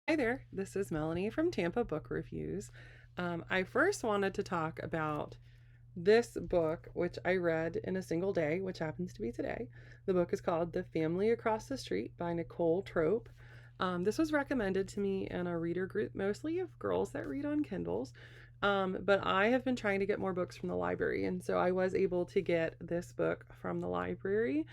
Hi there, this is Melanie from Tampa Book Reviews. I first wanted to talk about this book, which I read in a single day, which happens to be today. The book is called The Family Across the Street by Nicole Trope. This was recommended to me in a reader group, mostly of girls that read on Kindles. But I have been trying to get more books from the library, and so I was able to get this book from the library,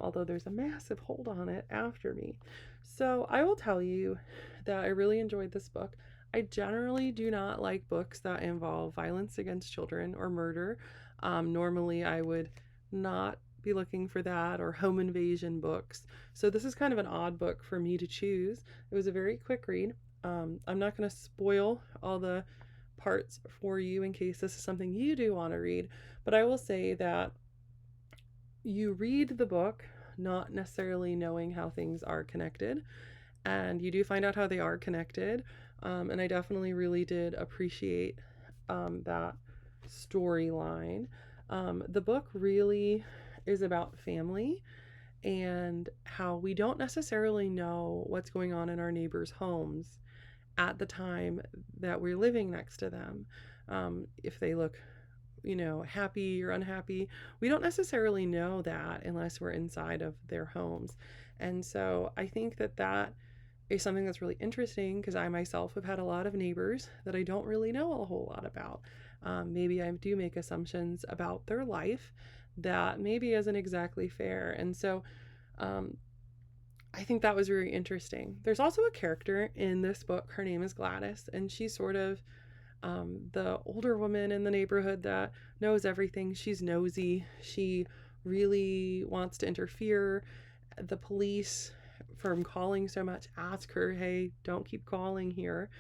although there's a massive hold on it after me. So I will tell you that I really enjoyed this book. I generally do not like books that involve violence against children or murder. Normally, I would not be looking for that or home invasion books. So, this is kind of an odd book for me to choose. It was a very quick read. I'm not going to spoil all the parts for you in case this is something you do want to read, but I will say that you read the book not necessarily knowing how things are connected, and you do find out how they are connected. And I definitely really did appreciate that storyline. The book really is about family and how we don't necessarily know what's going on in our neighbors' homes at the time that we're living next to them. If they look, happy or unhappy, we don't necessarily know that unless we're inside of their homes. And so I think that is something that's really interesting because I myself have had a lot of neighbors that I don't really know a whole lot about. Maybe I do make assumptions about their life that maybe isn't exactly fair. And so um, I think that was very interesting. There's also a character in this book. Her name is Gladys, and she's sort of the older woman in the neighborhood that knows everything. She's nosy. She really wants to interfere. The police, from calling so much, ask her, hey, don't keep calling here.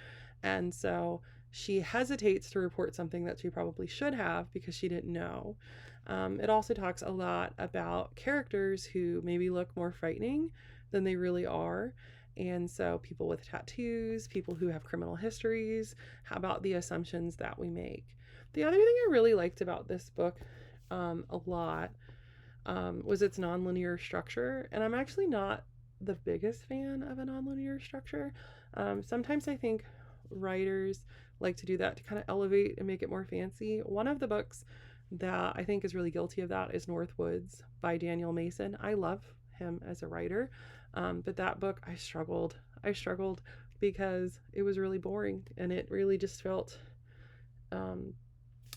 And so she hesitates to report something that she probably should have because she didn't know. It also talks a lot about characters who maybe look more frightening than they really are. And so, people with tattoos, people who have criminal histories, how about the assumptions that we make? The other thing I really liked about this book a lot was its nonlinear structure. And I'm actually not the biggest fan of a nonlinear structure. Sometimes I think writers like to do that to kind of elevate and make it more fancy. One of the books that I think is really guilty of that is North Woods by Daniel Mason. I love him as a writer, but that book I struggled. I struggled because it was really boring and it really just felt um,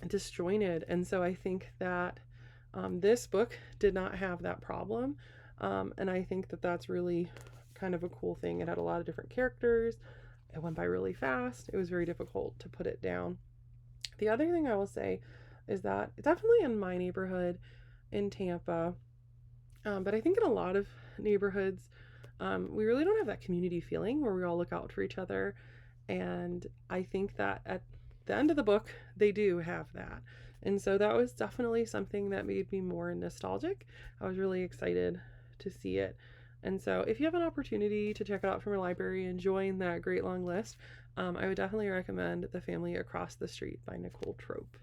disjointed. And so I think that this book did not have that problem. And I think that that's really kind of a cool thing. It had a lot of different characters. It went by really fast. It was very difficult to put it down. The other thing I will say is that it's definitely in my neighborhood in Tampa, but I think in a lot of neighborhoods, we really don't have that community feeling where we all look out for each other. And I think that at the end of the book, they do have that. And so that was definitely something that made me more nostalgic. I was really excited to see it. And so if you have an opportunity to check it out from your library and join that great long list, I would definitely recommend The Family Across the Street by Nicole Trope.